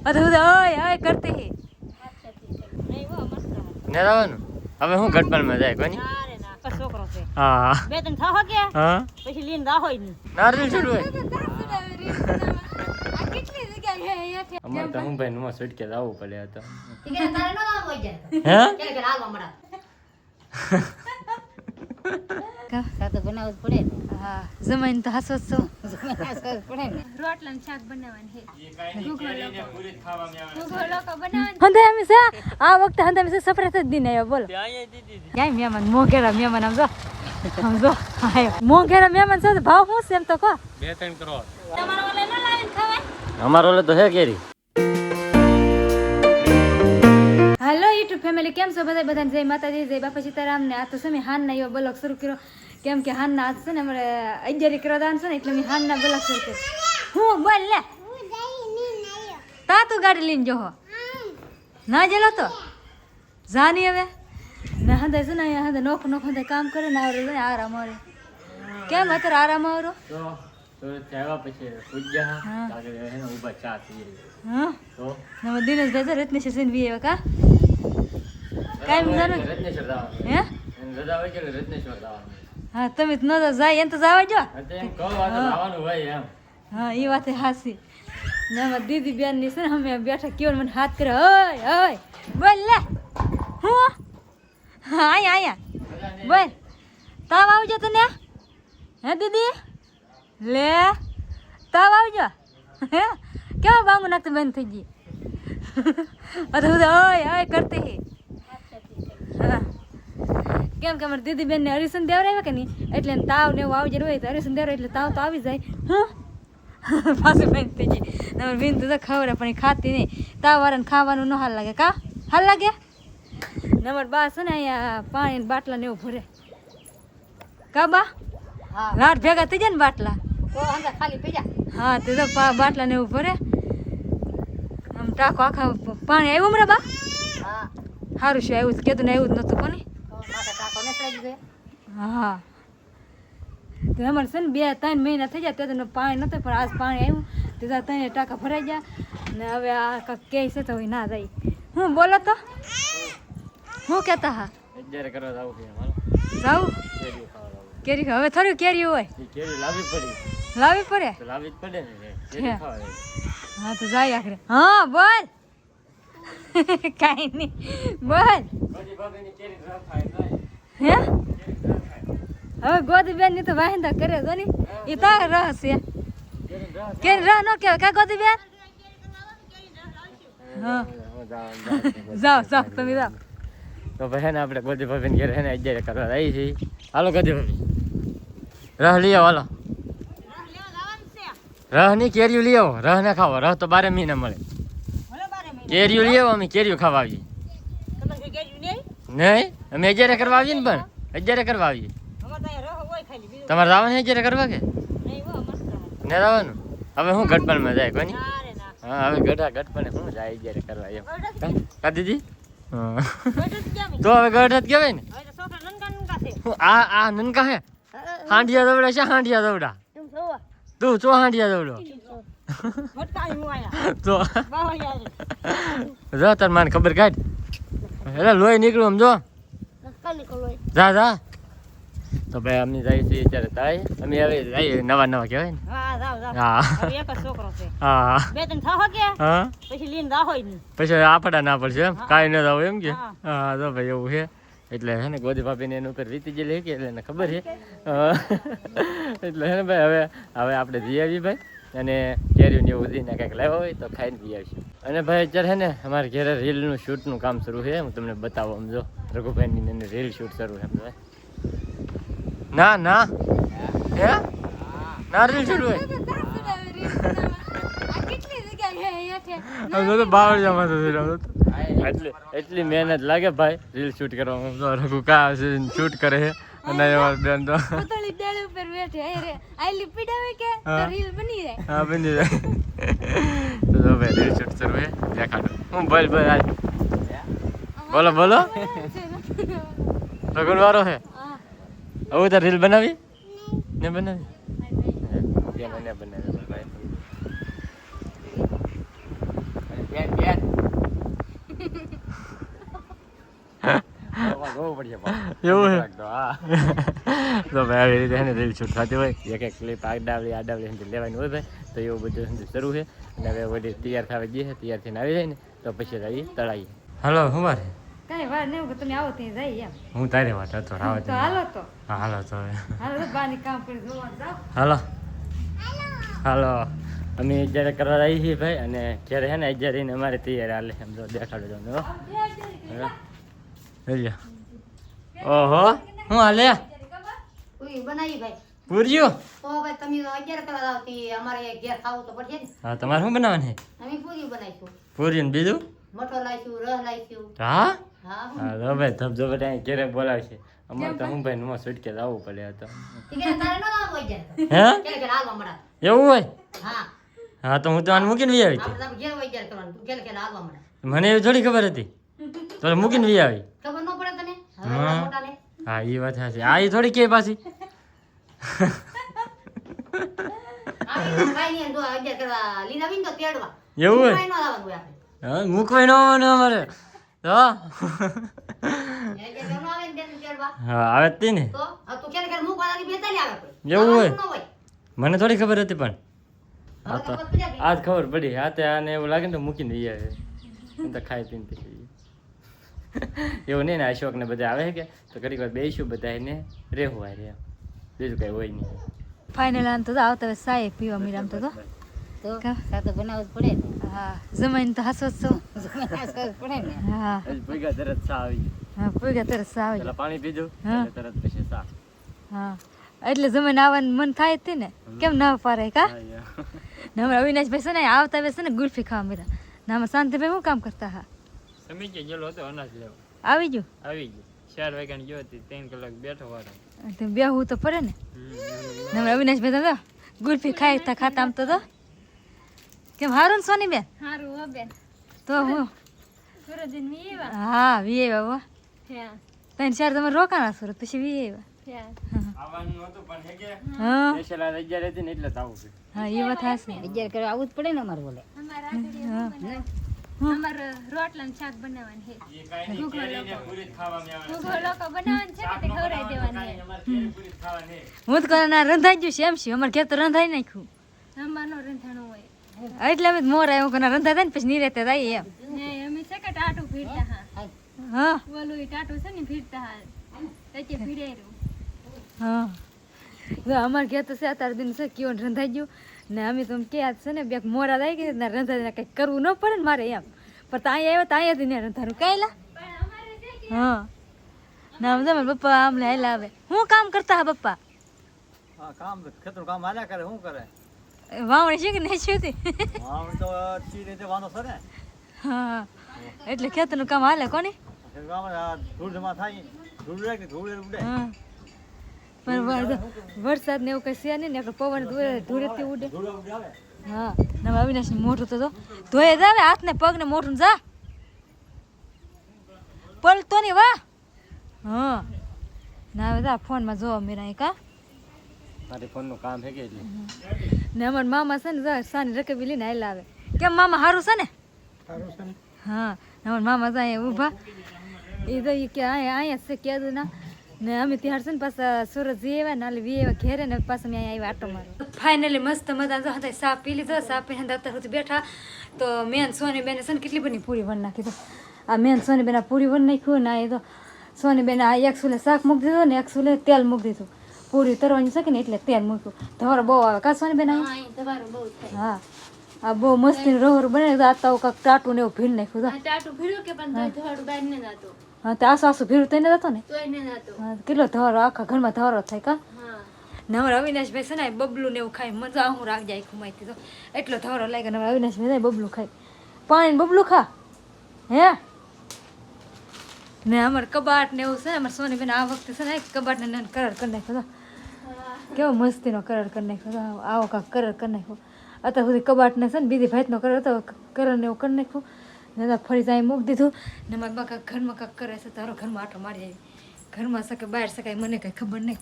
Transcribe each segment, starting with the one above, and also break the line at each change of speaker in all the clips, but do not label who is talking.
અધૂરા ઓય ઓય કરતી હે
ને રહેવાનું હવે હું ગટપણમાં જાય કોની
છોકરો છે
હા
બે ત્રણ થાવ કે
હા
પછી લઈને રાહોય નહીં
નારિયેલ છોડવું હોય
કેટલી જગ્યા હે અહીંયા
અમારે તો હું ભાઈ નો છૂટકે આવવું પડે તો
તારે ન ગામ હોય જાય
હે
કે હાલવા મળા સાતો બનાવવું પડે ને
હા જમાઈને તો હસવો છો
પડે ને
રોટલા ને શાક બનાવવાનું હે
પૂરી ખાવામાં
ઘૂઘો લોકો બનાવવાનું
હંધે અમે છે આ વખતે હંધે અમે સફરત જ દિન આવ્યો બોલો ક્યાંય મહેમાન મોંઘેરા મહેમાન સમજો આયો મોંઘેરા મહેમાન છે ભાવ શું છે એમ તો કહો
2-3 કરોડ
તમારો ઓલે ન લાવીને ખવાય
અમારો ઓલે તો હે કેરી
હેલો યુટ્યુબ ફેમિલી કેમ છો બધાને જય માતાજી જય બાપા સીતારામ ને આ તો છે મેં હાનના એવો બ્લોગ શરૂ કર્યો કેમ કે હાનના આજ છે ને અમારે 11 કરવા દાન છે ને એટલે મેં હાનના બ્લોગ શરૂ કર્યો હું બોલ લે તા તું ગાડી લઈને જો ના જેલો તો જાની હવે ને હંદે છે ને અહીંયા હંદે નોખ હંદે કામ કરે ને આવરે ને આરામ આવે કેમ અત્યારે આરામ આવરો
તો ચાવા પછી પૂજ્યા આગળ હે ને ઊભા ચા પીએ
હા
તો
નમ દિનેશભાઈ તો રત્નેશ સિંહ વી કા કાઈ મજાનો
રત્નેશ્વર દાવાનું
હે
રજા હોય કે રત્નેશ્વર દાવાનું
હા તમે તો ન જાય એમ તો જવા જો
એટલે એમ કહો આ તો દાવાનું હોય એમ
હા એ વાત હાસી ને અમાર દીદી બેન ની છે ને અમે બેઠા કેવળ મને હાથ કરે ઓય ઓય બોલ લે હું હા આયા બોલ તાવ આવજો તને હે દીદી લે તાવ આવજો હે કેવા બાંગુ નાખતો બંધ થઈ ગઈ અધૂરા ઓય ઓય કરતી હે હા કેમ કે અમારી દીદી બેન ને હરિશન દેવરાવ્યા કે નહીં એટલે એને તાવ ને એવું આવી જાય હોય તો હરિશન દેવરાય એટલે તાવ તો આવી જાય હું પાછું બંધ થઈ ગઈ તમારે બેન તો ખબર પણ એ ખાતી નહીં તાવ વાળાને ખાવાનું ન હાલ લાગે કા હાલ લાગે ને અમારા બા છે ને અહીંયા પાણી બાટલા ને એવું ભરે કા બા
હા
લાટ ભેગા થઈ જાય ને બાટલા
તો અંદર ખાલી પી જા
હા તે તો બાટલા ને એવું ભરે આમ ટાંકો આખા પાણી આવ્યું હમણાં બા
હા
સારું શું આવ્યું કીધું ને આવ્યું જ નહોતું કોને
માથે ટાકો ને પડી ગયો
હા તો અમારે છે ને 2-3 મહિના થઈ ગયા તો પાણી નહોતું પણ આજ પાણી આવ્યું તે 3 ટાંકા ભરાઈ ગયા ને હવે આ કાંક કહે છે તો ના જાય હું બોલો તો હું કહેતા હા
અત્યારે કરવા જાવ કે હાલો
જાઉં
કેરી ખાવા જાવ
કેરી હવે થોડી કેરી હોય
એ કેરી લાવવી પડી
લાવવી પડે
તો લાવવી જ પડે ને કેરી ખાવા
હા તો જાય આખરે હા બોલ કાંઈ નહીં બોલ
બધી બાબીની કેરી રસ ખાય નહીં
હે હવે ગોદી બેન ની તો વાહિંદા કરે જો ને એ તો રસ છે કે રહ નો કે કા ગોદી બેન હા જાઓ જાઓ તમે જાઓ
તો ભાઈ ને આપણે ગોદી ભાભીને ઘરે હે ને અત્યારે કરવા આવી છીએ હાલો ગોદી ભાભી રહ લઈ આવો હાલો રહ ની કેરીઓ લઈ આવો રહ ના ખાવો રહ તો 12 મહિના મળે કેરીઓ લઈ આવો અમે કેરીઓ ખાવા આવીએ
તમે ગેજ્યું નહીં
નહીં અમે અત્યારે કરવા આવીએ ને પણ અત્યારે કરવા આવીએ
અમાર તો રહો હોય ખાલી બીજું
તમારે જવાનું અત્યારે કરવા કે
નહીં હો મસ્ત
ને જવાનું હવે હું ગટપણમાં જાય કોની
ના રે ના
હા હવે ગટપણે શું જાય અત્યારે કરવા એમ કા દીદી હા
બેઠો કેમ
તો હવે ગઢ કહેવાય ને
હવે તો છોકરા નનકા છે
હું આ નનકા હે હાંડિયા દવડા છે હાંડિયા દવડા
તું છો
તું ચો હાંડિયા દવડો
મટકાઈ હું આયા
તો
બાવા યાર
જો તાર મને ખબર કાઢ એટલે લોહી નીકળ્યું આમ જો
કાલી કોલોય
જા જા તો ભાઈ અમે જઈએ છીએ અત્યારે તાય અમે હવે જઈએ નવા કહેવાય ને
હા જાવ જાવ
હા
હવે એક જ છોકરો છે
હા
બે ત્રણ થાવ કે
હા
પછી લઈને રાહોય નહીં
પછી આપડા ના પડશે એમ કાંઈ ન જાવ એમ કે
હા.
હા તો ભાઈ એવું છે એટલે હે ને ગોદી ભાભીને એની ઉપર વીતી ગયેલી કે એટલે એને ખબર છે એટલે હે ને ભાઈ હવે આપણે જઈ આવીએ ભાઈ અને કેરીઓ ને એવું બધીને કંઈક લાવ્યા હોય તો ખાઈને જઈ આવીશું અને ભાઈ અત્યારે હે ને અમારે ઘરે રીલનું શૂટનું કામ શરૂ છે હું તમને બતાવો આમ જો રઘુભાઈની એને રીલ શૂટ શરૂ છે એમ ભાઈ ના ના હે ના રીલ શૂટ હોય
કેટલી જગ્યા હે અહીંયા
આમ તો બાવળિયામાં તો એટલી મહેનત લાગે ભાઈ રીલ શૂટ કરવામાં તો રઘુ કા શૂટ કરે છે અને એવા બેન તો
પોતળી ડાળ ઉપર બેઠે અરે આઈલી પીડાવે કે તો રીલ બની જાય
હા બની જાય તો જો ભાઈ રીલ શૂટ શરૂ છે દેખાડો હું બોલ બોલ આજ બોલો બોલો રઘુન વારો છે હવે તો રીલ બનાવી ને બનાવી ને બનાવી ભાઈ પડશે
એવું હે?
તો હા તો ભાઈ આવી રીતે ને રીલ શૂટ થતી હોય એક ક્લિપ આડાવલી લેવાની હોય ભાઈ તો એવું બધું શરૂ છે અને હવે બધી તૈયાર થવા જઈએ તૈયાર થઈને આવી જાય ને તો પછી આવી તળાઈએ.
હાલો શું વાર
કાંઈ વાર નહીં કે તમે આવો ત્યાં જઈએ એમ.
હું તારી વાત હતો રાવત
તો હાલો તો
હાલો તો હવે
હાલો તો બાની કામ કરી જોવા જાઓ.
હાલો
હાલો અમે જ્યારે કરવા આવી છીએ ભાઈ અને જ્યારે છે ને અત્યારે રહીને અમારે તૈયાર હાલે એમ તો દેખાડો તમને હો.
લઈ જા. ઓહો હું હાલે
પૂરી બનાવી ભાઈ
પૂર્યો
તો ભાઈ તમે 11 કલાક આવતી અમારે ઘેર ખાવું તો પડશે ને
હા તમારે શું બનાવવાનું છે
અમે પૂરી બનાવીશું
પૂરી ને બીજું
મઠો લાવીશું રસ લાવીશું
હા
હા
હા તો ભાઈ ધબધો બધા અહીં ઘેરે બોલાવશે અમારે તો હું ભાઈ નો છૂટકે આવવું પડે હતો.
ઈ કે તારે ન આવવું હોય
હે
કે હાલવા મળા
એવું હોય
હા
હા તો હું તો આને મૂકીને વી આવી
આપણે ઘેર હોય ઘેર કરવાનું તું કે હાલવા મળા
હતી મને એવી થોડી ખબર હતી તો મૂકીને વી આવી
ખબર ન પડે તને હવે
હા.
ઓલા મોટા ને
હા એ વાત સાચી આ એ થોડી કે પાછી
આવી ભાઈ ને જો 11 કરવા લીધા વિન તો તેડવા
એવું હોય
ભાઈ નો આવવાનું હોય આપણે
હા મૂકવાય ન આવવાનું અમારે તો
એ કે નો આવે ને તેડવા
હા આવે જ તી ને
તો હવે તું કે મૂકવા લાગી બેતાલી આવે કોઈ
એવું હોય?
આવવાનું ન હોય
મને થોડી ખબર હતી પણ
હવે તો ખબર પડી
આજ ખબર પડી હાથે આને એવું લાગે ને તો મૂકીને વી આવે એમ તો ખાઈ પીને પછી એવું નહીં ને અશોક ને બધા આવે કે તો ઘડીક વાર બેસીશું બધા એને રહેવું આ રે બીજું કઈ હોય નહીં.
ફાઇનલ આમ તો આવતા હવે સાહેબ પીવા મીરામ તો
તો સાતો બનાવવું જ પડે ને
હા જમાઈને તો હસો છો.
પડે ને
હા
હજી ભેગા તરત સા આવી ગઈ.
હા પૂગા તરસ આવે
પેલા પાણી પીધું
હા.
એટલે તરત પછી સા.
હા એટલે જમાઈને આવવાનું મન થાય જ તે ને કેમ ના પારે કા
હા, યા.
ને હમણાં અવિનાશભાઈ છે ને આવતા વેસે ને ગુલ્ફી ખાવા મીરા ને આમાં શાંતિભાઈ શું કામ કરતા હા
સમી કે ગયેલો હતો અનાજ લેવા
આવી ગયું
આવી ગયો 4 વાગ્યાની ગયો હતી 3 કલાક બેઠો વાળો
તો બેહવું તો પડે ને ને હમણાં અવિનાશભાઈ તો ગુલ્ફી ખાઈ ખાતા આમ તો કેમ હારું ને સોની બેન
હારું હો બેન
તો હું
સુરજન મી એવા
હા વી આવ્યા
થયા
ત્રણ ચાર તમે રોકાણા સુરત પછી વી આવ્યા
થયા
આવવાનું હતું પણ હે કે
હા
સ્પેશિયલ આ જગ્યા હતી ને એટલે જ આવું છે.
હા એ વાત હાશે
11 કરવા આવવું જ પડે ને અમારે બોલે
અમાર આગળ અમાર રોટલા ને શાક બનાવવાનું છે
એ કાંઈ નહીં, કેરીને પૂરી જ ખાવાની આવે.
ઘૂઘો લોકો બનાવવાનું છે કે તે ખવડાવી દેવાનું છે
અમારે કેરી પૂરી જ ખાવાની.
હું તો કરના રંધાઈ ગયું છે એમ છે અમારે ઘેર તો રંધાઈ નાખ્યું
અમારનો રંધાણું હોય
એટલે અમે મોર આવ્યો કરના રંધા થાય ને પછી નીરેતે જાય એમ
ને અમે છે કે ટાટું ભીડતા હા
હા
ઓલું ઈ ટાટું છે ને ભીડતા હા તકે ભીડેરું
હા જો અમારે ઘેર તો છે અત્યારે દિન છે કેવું રંધાઈ ગયું ને અમે તો કે આજ છે ને બે મોરા થઈ ગઈ ને રંધા કંઈક કરવું ન પડે ને મારે એમ પણ તો અહીંયા આવ્યો તો અહીંયાથી ને રંધારું કાંઈલા હા ના આમ તમે પપ્પા આમ લે આવે શું કામ કરતા હા પપ્પા
હા કામ ખેતર કામ હાલ્યા કરે શું કરે
વાવણી છે કે નહીં છે હતી
આમ તો ચી રીતે વાંધો છે ને
હા એટલે ખેતરનું કામ હાલે કોની
કામ ધૂળ જમા થાય ધૂળ ઉડે કે ધૂળ ઉડે
હા પણ વરસાદ ને એવું કઈ છે નહીં ને એટલે પવન ધૂળેથી ઉડે
ધૂળ ઉડે આવે
હા ને અવિનાશ મોઢું તો ધોઈ જ આવે હાથ ને પગ ને મોઢું જા પલતો નહીં વાહ હા ના હવે ફોનમાં જોવા મેરા કા
મારે ફોનનું કામ છે કે એટલે
ને અમારા મામા છે ને સાની રકબી લઈને આવેલા આવે કેમ મામા સારું છે ને હા અમારા મામા તો અહીંયા ઊભા એ તો કે અહીંયા છે કીધું ના ને અમે ત્યાં છે ને પાછા સુરત જઈ આવ્યા ને હાલે વી આવ્યા ઘેરે ને પાછા મેં અહીંયા આવ્યા આટો મારો ફાઇનલી મસ્ત મજા જો હતા સા પી લીધો સા પીને અત્યાર સુધી બેઠા તો મેન સોની બેને છે ને કેટલી બધી પૂરી વન નાખી તો આ મેન સોની બેન આ પૂરી વન નાખ્યું ને એ તો સોની બેન આ એક સુલે શાક મૂકી દીધું ને એક સુલે તેલ મૂકી દીધું પૂરી તરવાની શકે ને એટલે તેલ મૂક્યું ધોર બહુ આવે કા સોની બેન
હા ઈ તમારું બહુ થાય
હા આ બહુ મસ્તી રોહર બને આ તો કાંક ટાટું ને એવું ભીડ નાખ્યું
આ ટાટું ભીડ્યું કે પણ તોય થોડું બહાર ન જાતો
હા તો આસુ આસુ ભીડ થઈને જતો ને
તોય ન જાતો
હા કેટલો ધોરો આખા ઘરમાં ધોરો થાય કા
હા
ને અમારા અવિનાશભાઈ છે ને બબલું ને એવું ખાય મજા હું રાખ જાય ખુમાઈથી તો એટલો ધોરો લાગે ને અમારા અવિનાશભાઈ બબલું ખાય પાણી બબલું ખા હે ને અમારે કબાટ ને એવું છે ને અમારે સોની બેન આ વખતે છે ને કબાટ ને કલર કરી નાખ્યો કેવો મસ્તીનો કલર કરી નાખ્યો આવો કાંક કલર કરી નાખ્યો અત્યાર સુધી કબાટને છે ને બીજી ભાઈનો કલર હતો કલર ને એવું કરી નાખ્યું ને ફરી જાય મૂકી દીધું ને મારા બા કાંક ઘરમાં કાંક કરે છે તારો ઘરમાં આટો મારી આવી ઘરમાં શકે બહાર શકાય મને કંઈ ખબર નહીં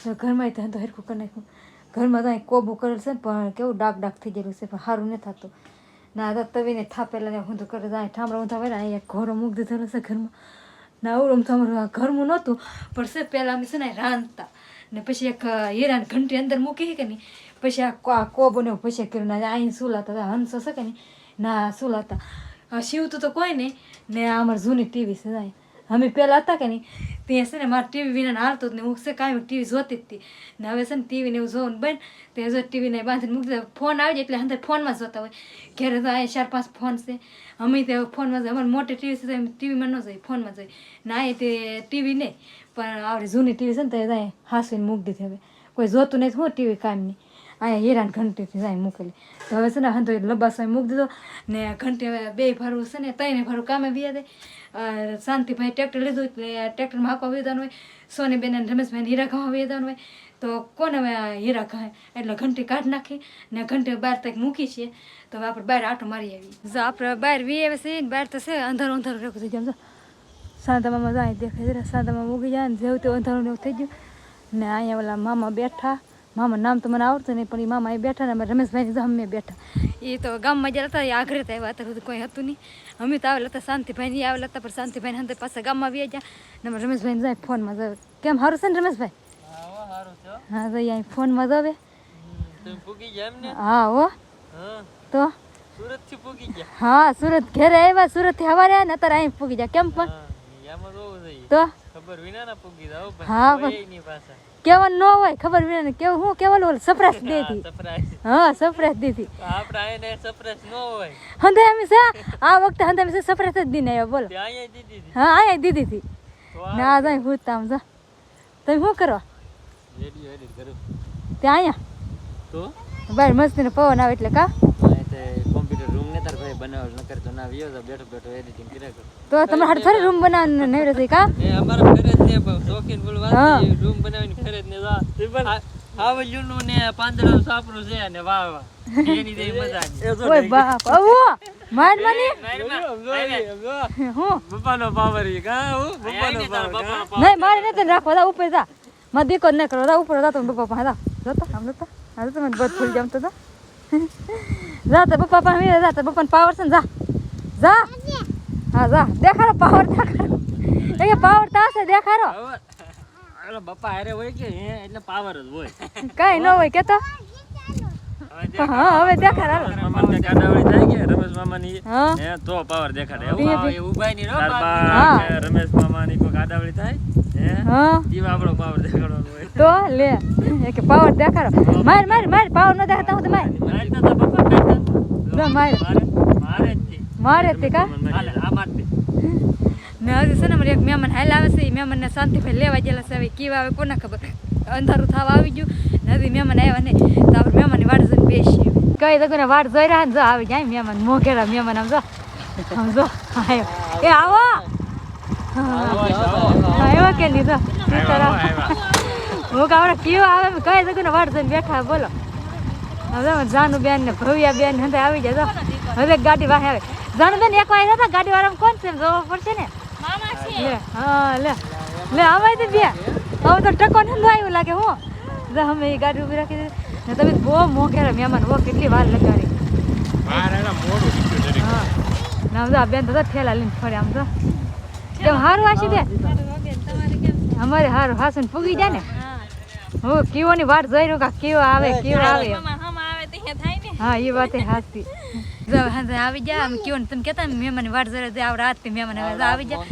તો ઘરમાં તો હરખું કરી નાખ્યું ઘરમાં તો અહીં કોબું કરેલ છે ને પણ કેવું ડાક ડાક થઈ ગયેલું છે પણ સારું નથી થતું ના તો તવીને થાપેલા ને ઊંધું કરે જાય ઠામડા ઊંધા હોય ને અહીંયા ઘોરો મૂકી દીધેલો છે ઘરમાં ને આવડું તો અમારું ઘરનું નહોતું પણ છે પહેલાં અમે છે ને રાંધતા ને પછી એક હીરાની ઘંટી અંદર મૂકી કે નહીં પછી આ કોબો ને પછી કર્યું ને અહીં સુલાતા હતા હંસો છે કે નહીં ના સુલાતા શિવતું તો કોઈ નહીં ને આ અમારી જૂની ટીવી છે જાય અમે પહેલાં હતા કે નહીં ત્યાં છે ને મારે ટીવી વિના હાલતું જ ને હું છે કાંઈ ટીવી જોતી જ હતી ને હવે છે ને ટીવીને એવું જોવું બંધ તે જો ટીવીને બાંધીને મૂકી દે ફોન આવી જાય એટલે અંદર ફોનમાં જોતા હોય ઘરે તો અહીંયા 4-5 ફોન છે અમે તે ફોનમાં જાય અમારે મોટી ટીવી છે તો એમ ટીવીમાં ન જાય ફોનમાં જાય ના એ તે ટીવી નહીં પણ આવડી જૂની ટીવી છે ને તો જાય હાંસવીને મૂકી દીધી હવે કોઈ જોતું નહીં હું ટીવી કામની અહીંયા હીરાની ઘંટીથી જાય મૂકેલી તો હવે છે ને હંધો લબાસો મૂકી દીધો ને ઘંટી હવે 2 ભરવું છે ને 3 ભરવું કામે બી દે શાંતિભાઈ ટ્રેક્ટર લીધું એટલે ટ્રેક્ટરમાં હાંકવા વેદાનું હોય સોનીબેન અને રમેશભાઈને હીરા ખાવા વેદાનું હોય તો કોને હવે હીરા ખાય એટલે ઘંટી કાઢી નાખી ને ઘંટી બહાર તક મૂકી છીએ તો હવે આપણે બહાર આટો મારી આવી જો આપણે બહાર વી આવે છે ને બહાર તો છે અંધારું અંધારું રેખું થઈ ગયું સાંતામાં જાય દેખાય જરા સાંતામાં મૂકી જાય ને જેવું તેવું અંધારું એવું થઈ ગયું ને અહીંયા ઓલા મામા બેઠા મામા નામ તો મને આવડતું નહીં પણ એ મામા એ બેઠા ને અમે રમેશભાઈની અમે બેઠા એ તો ગામમાં જ્યાં હતા એ આઘરે હતા એવા અત્યારે કોઈ હતું નહીં અમે તો આવેલા હતા શાંતિભાઈ આવેલા હતા પણ શાંતિભાઈ અંદર પાછા ગામમાં આવી ગયા ને અમે રમેશભાઈને જાય ફોનમાં જાવ કેમ સારું છે ને રમેશભાઈ હા તો અહીંયા ફોનમાં જાવે હા હો તો હા સુરત ઘેરે આવ્યા સુરતથી સવારે આવ્યા ને અત્યારે અહીં પૂગી જાય કેમ પણ તો હા કેવાનું ન હોય ખબર વિના ને કેવું હું કેવાનું ઓલું સરપ્રાઈઝ દેતી હા સરપ્રાઈઝ દેતી હંધે અમે છે આ વખતે હંધે અમે સરપ્રાઈઝ જ દીને આવ્યા બોલો હા અહીંયા દીધી હતી ના જાય પૂછતા આમ જા તમે શું કરો ત્યાં અહીંયા બહાર મસ્તીનો પવન આવે એટલે કા
કોમ્પ્યુટર રૂમ ને તાર ભાઈ બનાવ ન કરતો ના વિયો તો બેઠો બેઠો એડિટિંગ કર્યા કરો
તો તમારે હાડ ફરી રૂમ બનાવવાનો નહીં રહેશે કા
એ અમારા ઘરે જ ને શોખીન બોલવા રૂમ બનાવીને ઘરે જ ને જા આવલ્યુનું ને પાંદડાનું સાપરું છે ને વાહ વાહ એની દે મજા
ઓય બાપ આવો માર માની હું
બપ્પાનો પાવર ઈ કા હું બપ્પાનો પાવર
નહીં મારે નથી રાખવા દા ઉપર જા માં દીકો ન કરો દા ઉપર જા તો બપ્પા પાસે જા જતો આમ જતો આ તો મને બધ ફૂલ જામ તો જા તો બપ્પા પાસે જા તો બપ્પાનો પાવર છે ને જા જા હા જા દેખાડો પાવર દેખાડો એ પાવર તો છે દેખાડો
અરે બપ્પા હારે હોય કે હે એટલે પાવર જ હોય
કાઈ ન હોય કે તો હા હવે દેખાડ
મામાને કાડાવડી થાય કે રમેશ મામાની હે તો પાવર દેખાડે એવું
એ ઉભાઈ ની રો
તારબા રમેશ મામાની કોઈ કાડાવડી થાય હે
હા
ઈ આપણો પાવર દેખાડવાનો હોય
તો લે એ કે પાવર દેખાડો માર માર માર પાવર ન દેખાતા હું તો માર
મારતા તો બપ્પા બેઠા
જો માર
મારે જ
મારે તે કા
હાલે આ મારતે
ને હજી છે ને મારે એક મહેમાન હાલ આવે છે એ મહેમાનને શાંતિભાઈ લેવા ગયેલા છે હવે કેવા આવે કોને ખબર અંધારું થવા આવી ગયું ને હજી મહેમાન આવ્યા નહીં તો આપણે મહેમાનની વાટ જોઈને બેસીએ કઈ તો વાટ જોઈ રહ્યા ને જો આવી જાય મહેમાન મોઘેરા મહેમાન આમ જો આવ્યો એ આવો આવ્યો કે લીધો હું કાવડે કેવો આવે કઈ તો વાટ જોઈને બેઠા બોલો હવે જાનુબેન ને ભવ્યાબેન હંધે આવી જાય હવે ગાડી વાહે આવે જાનુબેન એક વાર હતા ગાડી વાળા કોણ છે જોવા પડશે ને
મામા છે
લે હા લે આવાય તો બે હવે તો ટકો નંદો આવ્યું લાગે હું જો અમે એ ગાડી ઊભી રાખી દીધી ને તમે બહુ મોઘેરા મહેમાન હો કેટલી વાર લગાડી હા ના જો બેન તો ઠેલા લઈને ફરે આમ તો કેમ હારું આશી દે અમારે હારું હાસન પૂગી જાય ને હું કેવોની વાટ જોઈ રહ્યો કા કેવો આવે હા એ વાત હાસી આવી જાય અમે કેવું તમે કેતા ને મહેમાન વાટ જોઈ રહ્યા આવડે રાત મહેમાન હવે આવી જાય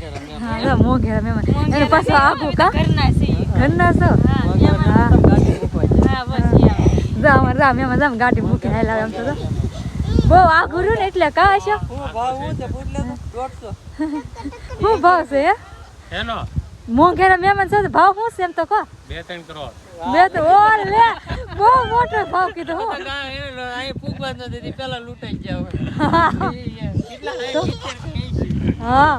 હા મોઘેરા મહેમાન એને પાછું આગું કા ઘરના છો જા અમારે જા મહેમાન જામ ગાડી મૂકી હાલ આવે આમ તો બહુ આઘું રહ્યું ને એટલે કા હશો શું ભાવ છે
એનો
મોઘેરા મહેમાન છે ભાવ શું છે એમ તો કહો
2-3 કરોડ
બે તો ઓ લે બહુ મોટો ભાવ કીધો હો
અહીં પૂગવા ન દેતી પેલા લૂંટાઈ જાવ કેટલા
હા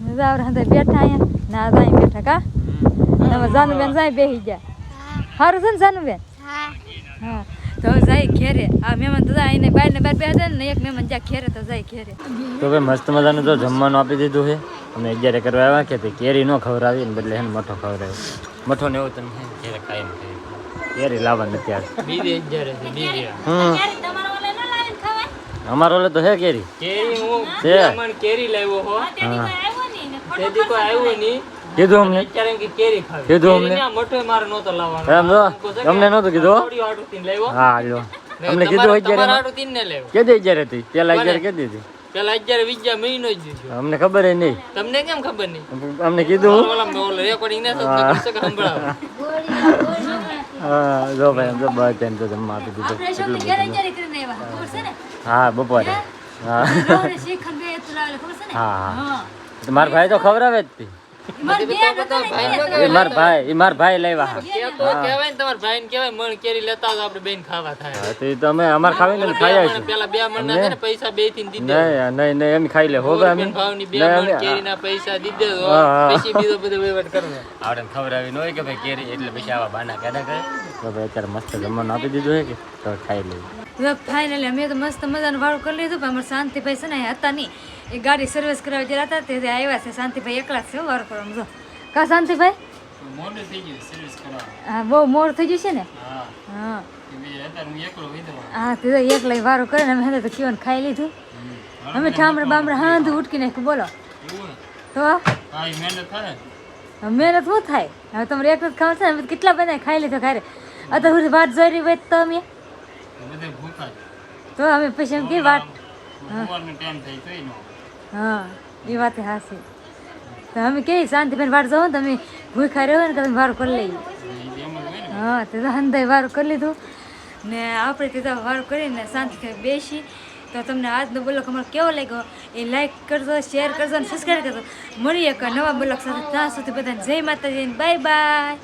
મજા આવે બેઠા અહીંયા ના જાય બેઠા કા તમે જાનુબેન જાય બેસી જાય સારું છે ને જાનુબેન હા તો જાય ઘેરે આ મહેમાન તો જાય ને બહાર ને બહાર બેસે ને એક મહેમાન જાય ઘેરે તો જાય ઘેરે
તો ભાઈ મસ્ત મજાનું તો જમવાનું આપી દીધું છે અમે 11 કરવા આવ્યા કે કેરી નો ખવડાવી ને બદલે મઠો ખવડાવ્યો મઠો ને એવું તમે ઘેરે કાયમ કેરી લાવવાનું નથી આજ
બીજે જ્યારે છે બીજે
અમારો ઓલે તો હે કેરી
કેરી હું
છે
મન કેરી લાવ્યો હો તેથી કોઈ આવ્યું નહીં.
કીધું અમને
અત્યારે એમ કે કેરી ખાવી.
કીધું અમને.
કેરીને આ મોટો મારે નહોતો લાવવાનો.
એમ જો તમને નહોતું કીધું હો?
થોડી હાટું થઈને લાવ્યો.
હા લ્યો
ને
અમને કીધું
તમારે
11
હાટું થઈને ને લાવ્યો.
કેદી 11 હતી પેલા 11 કેદી હતી
પેલા 11 વીજા મહિનો જ દીધો.
અમને ખબર ય નહીં
તમને કેમ ખબર નહીં?
અમને કીધું
ઓલો રેકોર્ડિંગ ને તો દર્શક સંભળાવો.
હા જો ભાઈ આમ જો બધા તો જમવા આપી દીધું
આપણે શું
એટલું
ઘરે
બધું.
જરી કરીને આવ્યા ખબર છે ને
હા બપોરે હા
રોહને શ્રીખંડ બે તો લાવેલા ખબર છે ને
હા હા
હા
તો મારા ભાઈ તો ખવડાવે જ હતી
મારી બેન હતો ને
એ મારા ભાઈ લાવ્યા હા
કે તો કહેવાય ને તમારા ભાઈને કહેવાય મણ કેરી લેતા આવો આપણે બેન ખાવા થાય.
હા, તો ઈ તો અમે અમાર ખાવીને જ ખાઈ આવીશું.
પેલા 2 મણ ના છે ને પૈસા 2 થી દીધે.
નહીં એમ ખાઈ લે હો ભાઈ અમે
બેન ભાવની 2
નહીં,
મણ
અમે-
કેરીના પૈસા દીધે તો
હા, હા.
પછી બીજો બધો વહીવટ કરવો.
આવડે ખવડાવી ન હોય કે ભાઈ કેરી એટલે પછી આવા બાના કાઢા કરે તો ભાઈ અત્યારે મસ્ત જમવાનું આપી દીધું છે કે તો ખાઈ લઈએ.
ફાઇનલી અમે તો મસ્ત મજાનું વાળું કરી લીધું પણ અમારે શાંતિભાઈ છે ને અહીંયા હતા નહીં એ ગાડી સર્વિસ કરાવી જરા હતા તે આવ્યા છે શાંતિભાઈ એકલા જ છે વારું કરવાનું જો કા શાંતિભાઈ
મોડું થઈ ગયું સર્વિસ કરવા.
હા બહુ મોડું થઈ ગયું છે ને
હા
હા
અત્યારે હું એકલો વિધવા.
હા તે તો એકલા વારું કરે ને અમે તો કેવું ખાઈ લીધું અમે ઠામડા બામડા હાંધું ઉટકી નાખ્યું બોલો
એવું
તો
હા ઈ મહેનત થાય.
મહેનત શું થાય હવે તમારે એક જ ખાવ છે ને અમે તો કેટલા બધા ખાઈ લીધો ખારે અત્યારે સુધી વાટ જોઈ રહી હોય તો અમે
બધે ભૂખા જ.
તો અમે પછી એમ કે વાટ
સવારનો ટાઈમ થઈ તોય નો.
હા એ વાત હાસી તો અમે કેવી શાંતિભાઈ વાટ જાઓ ને તમે ભૂખા રહ્યો ને તો તમે વારું કરી લઈએ
ઈ એમ જ હોય ને.
હા તે તો હંધાઈ વારું કરી લીધું ને આપણે તે તો વારું કરીને શાંતિથી બેસી તો તમને આજનો બ્લોગ અમારો કેવો લાગ્યો એ લાઈક કરજો શેર કરજો અને સબસ્ક્રાઈબ કરજો મળીએ એક નવા બ્લોગ સાથે ત્યાં સુધી બધાને જય માતાજી બાય બાય.